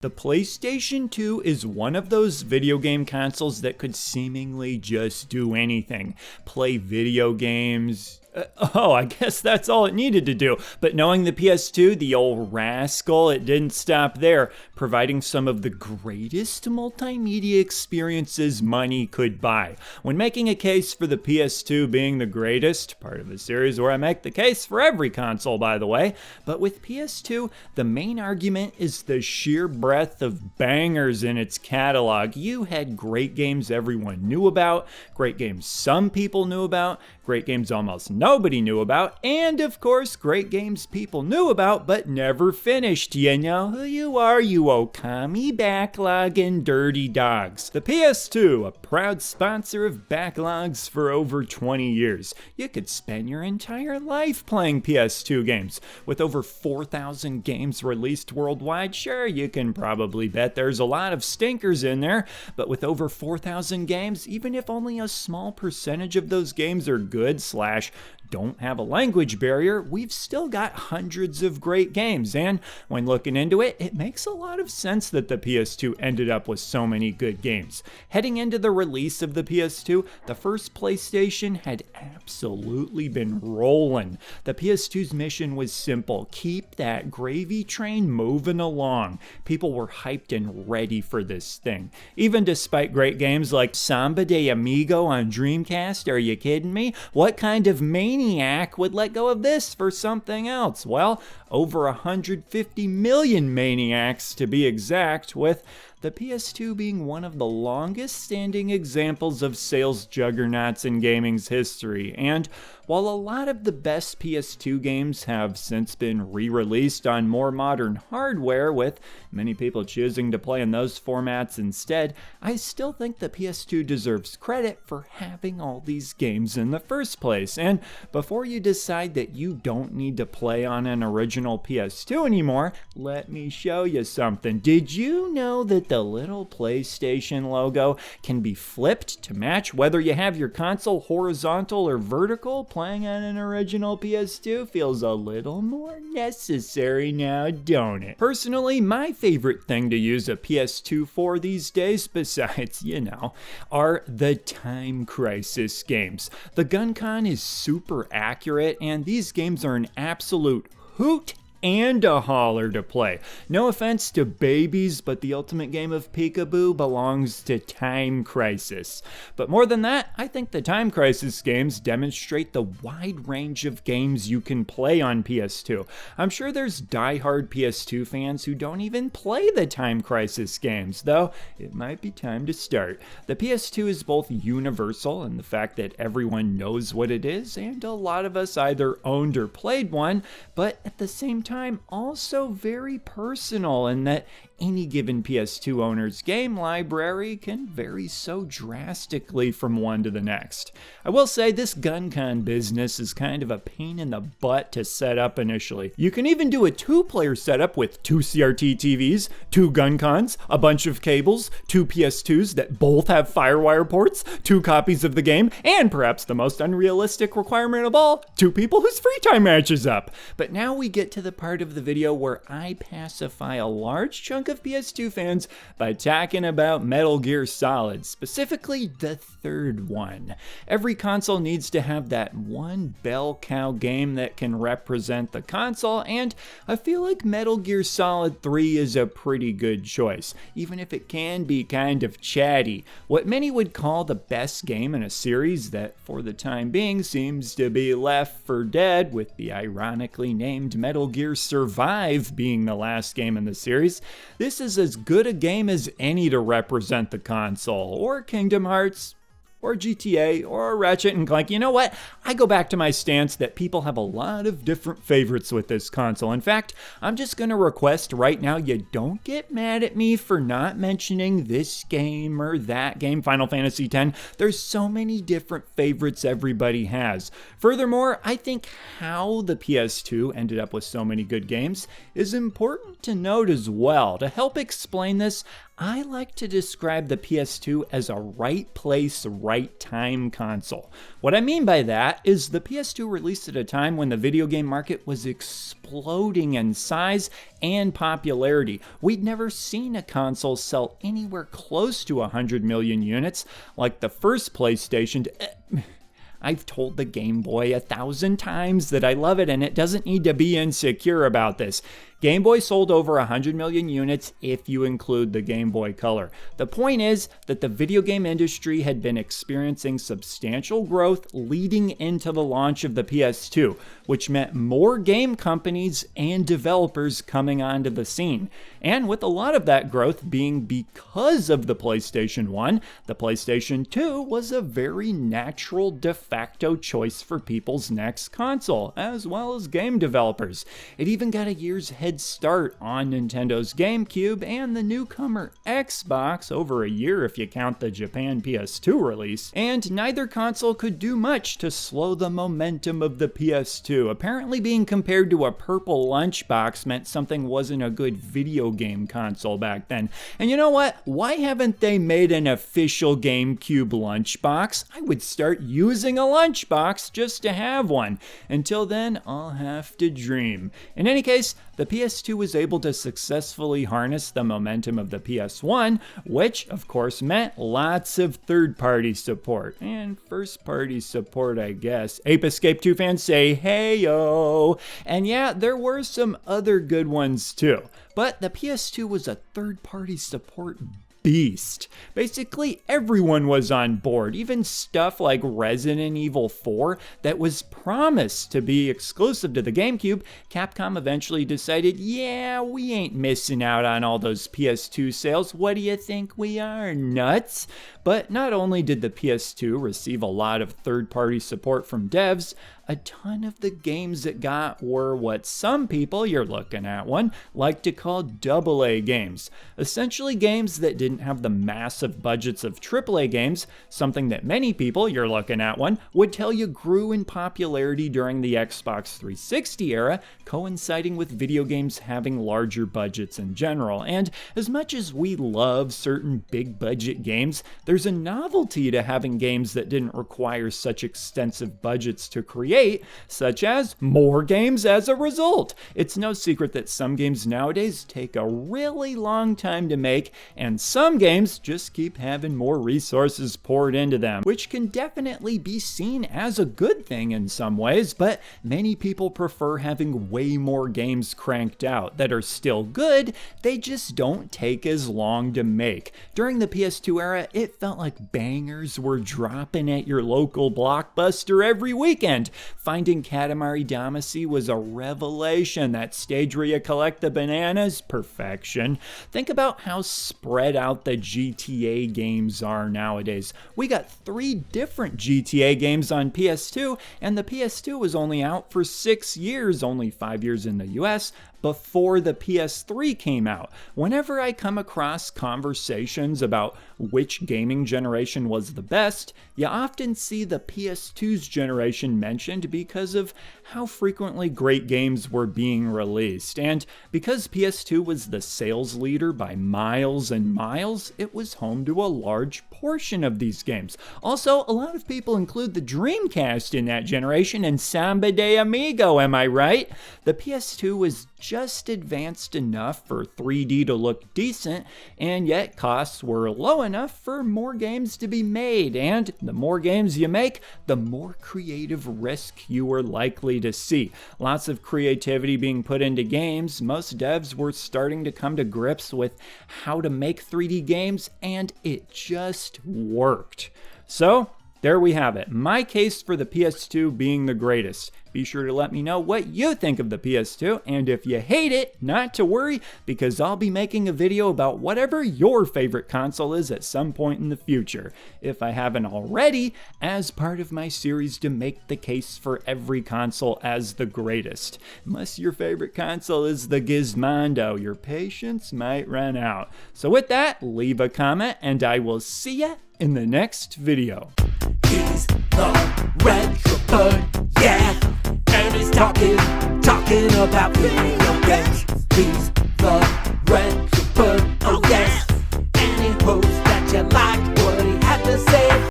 The PlayStation 2 is one of those video game consoles that could seemingly just do anything. Play video games. I guess that's all it needed to do. But knowing the PS2, the old rascal, it didn't stop there, providing some of the greatest multimedia experiences money could buy. When making a case for the PS2 being the greatest, part of a series where I make the case for every console, by the way, but with PS2, the main argument is the sheer breadth of bangers in its catalog. You had great games everyone knew about, great games some people knew about, great games almost nobody knew about, and of course, great games people knew about but never finished. You know who you are, you Okami backlogging dirty dogs. The PS2, a proud sponsor of backlogs for over 20 years. You could spend your entire life playing PS2 games. With over 4,000 games released worldwide, sure, you can probably bet there's a lot of stinkers in there, but with over 4,000 games, even if only a small percentage of those games are good / don't have a language barrier, we've still got hundreds of great games, and when looking into it, it makes a lot of sense that the PS2 ended up with so many good games. Heading into the release of the PS2, the first PlayStation had absolutely been rolling. The PS2's mission was simple: keep that gravy train moving along. People were hyped and ready for this thing. Even despite great games like Samba de Amigo on Dreamcast, are you kidding me? What kind of maniac would let go of this for something else? Well, over 150 million maniacs to be exact, with the PS2 being one of the longest standing examples of sales juggernauts in gaming's history. And while a lot of the best PS2 games have since been re-released on more modern hardware, with many people choosing to play in those formats instead, I still think the PS2 deserves credit for having all these games in the first place. And before you decide that you don't need to play on an original PS2 anymore, let me show you something. Did you know that the little PlayStation logo can be flipped to match whether you have your console horizontal or vertical? Playing on an original PS2 feels a little more necessary now, don't it? Personally, my favorite thing to use a PS2 for these days, besides, are the Time Crisis games. The Gun-Con is super accurate, and these games are an absolute hoot and a holler to play. No offense to babies, but the ultimate game of peekaboo belongs to Time Crisis. But more than that, I think the Time Crisis games demonstrate the wide range of games you can play on PS2. I'm sure there's die-hard PS2 fans who don't even play the Time Crisis games, though it might be time to start. The PS2 is both universal in the fact that everyone knows what it is, and a lot of us either owned or played one, but at the same time also very personal in that any given PS2 owner's game library can vary so drastically from one to the next. I will say this Gun-Con business is kind of a pain in the butt to set up initially. You can even do a 2-player setup with 2 CRT TVs, 2 Gun-Cons, a bunch of cables, 2 PS2s that both have FireWire ports, 2 copies of the game, and perhaps the most unrealistic requirement of all, 2 people whose free time matches up. But now we get to the part of the video where I pacify a large chunk of PS2 fans by talking about Metal Gear Solid, specifically the third one. Every console needs to have that one bell cow game that can represent the console, and I feel like Metal Gear Solid 3 is a pretty good choice, even if it can be kind of chatty. What many would call the best game in a series that, for the time being, seems to be left for dead, with the ironically named Metal Gear Survive being the last game in the series. This is as good a game as any to represent the console, or Kingdom Hearts, or GTA, or Ratchet and Clank. You know what? I go back to my stance that people have a lot of different favorites with this console. In fact, I'm just going to request right now you don't get mad at me for not mentioning this game or that game, Final Fantasy X. There's so many different favorites everybody has. Furthermore, I think how the PS2 ended up with so many good games is important to note as well. To help explain this, I like to describe the PS2 as a right place, right time console. What I mean by that is the PS2 released at a time when the video game market was exploding in size and popularity. We'd never seen a console sell anywhere close to 100 million units like the first PlayStation. I've told the Game Boy 1,000 times that I love it, and it doesn't need to be insecure about this. Game Boy sold over 100 million units if you include the Game Boy Color. The point is that the video game industry had been experiencing substantial growth leading into the launch of the PS2, which meant more game companies and developers coming onto the scene. And with a lot of that growth being because of the PlayStation 1, the PlayStation 2 was a very natural de facto choice for people's next console, as well as game developers. It even got a year's head start on Nintendo's GameCube and the newcomer Xbox, over a year if you count the Japan PS2 release, and neither console could do much to slow the momentum of the PS2. Apparently being compared to a purple lunchbox meant something wasn't a good video game console back then. And you know what? Why haven't they made an official GameCube lunchbox? I would start using a lunchbox just to have one. Until then, I'll have to dream. In any case, the PS2 was able to successfully harness the momentum of the PS1, which of course meant lots of third-party support. And first-party support, I guess. Ape Escape 2 fans say hey-o! And yeah, there were some other good ones too. But the PS2 was a third-party support beast. Basically, everyone was on board, even stuff like Resident Evil 4 that was promised to be exclusive to the GameCube. Capcom eventually decided, yeah, we ain't missing out on all those PS2 sales. What do you think we are, nuts? But not only did the PS2 receive a lot of third-party support from devs, a ton of the games it got were what some people, you're looking at one, like to call AA games. Essentially games that didn't have the massive budgets of AAA games, something that many people, you're looking at one, would tell you grew in popularity during the Xbox 360 era, coinciding with video games having larger budgets in general. And as much as we love certain big budget games, there's a novelty to having games that didn't require such extensive budgets to create, such as more games as a result. It's no secret that some games nowadays take a really long time to make, and some games just keep having more resources poured into them, which can definitely be seen as a good thing in some ways, but many people prefer having way more games cranked out that are still good, they just don't take as long to make. During the PS2 era, it felt like bangers were dropping at your local Blockbuster every weekend. Finding Katamari Damacy was a revelation. That stage where you collect the bananas, perfection. Think about how spread out the GTA games are nowadays. We got 3 different GTA games on PS2, and the PS2 was only out for 6 years, only 5 years in the US, before the PS3 came out. Whenever I come across conversations about which gaming generation was the best, you often see the PS2's generation mentioned because of how frequently great games were being released. And because PS2 was the sales leader by miles and miles, it was home to a large portion of these games. Also, a lot of people include the Dreamcast in that generation and Samba de Amigo, am I right? The PS2 was just advanced enough for 3D to look decent, and yet costs were low enough for more games to be made, and the more games you make, the more creative risk you are likely to see. Lots of creativity being put into games. Most devs were starting to come to grips with how to make 3D games, and it just worked. So, there we have it. My case for the PS2 being the greatest. Be sure to let me know what you think of the PS2, and if you hate it, not to worry, because I'll be making a video about whatever your favorite console is at some point in the future, if I haven't already, as part of my series to make the case for every console as the greatest. Unless your favorite console is the Gizmondo, your patience might run out. So with that, leave a comment, and I will see ya in the next video. He's the retro bird, yeah, and he's talking about me.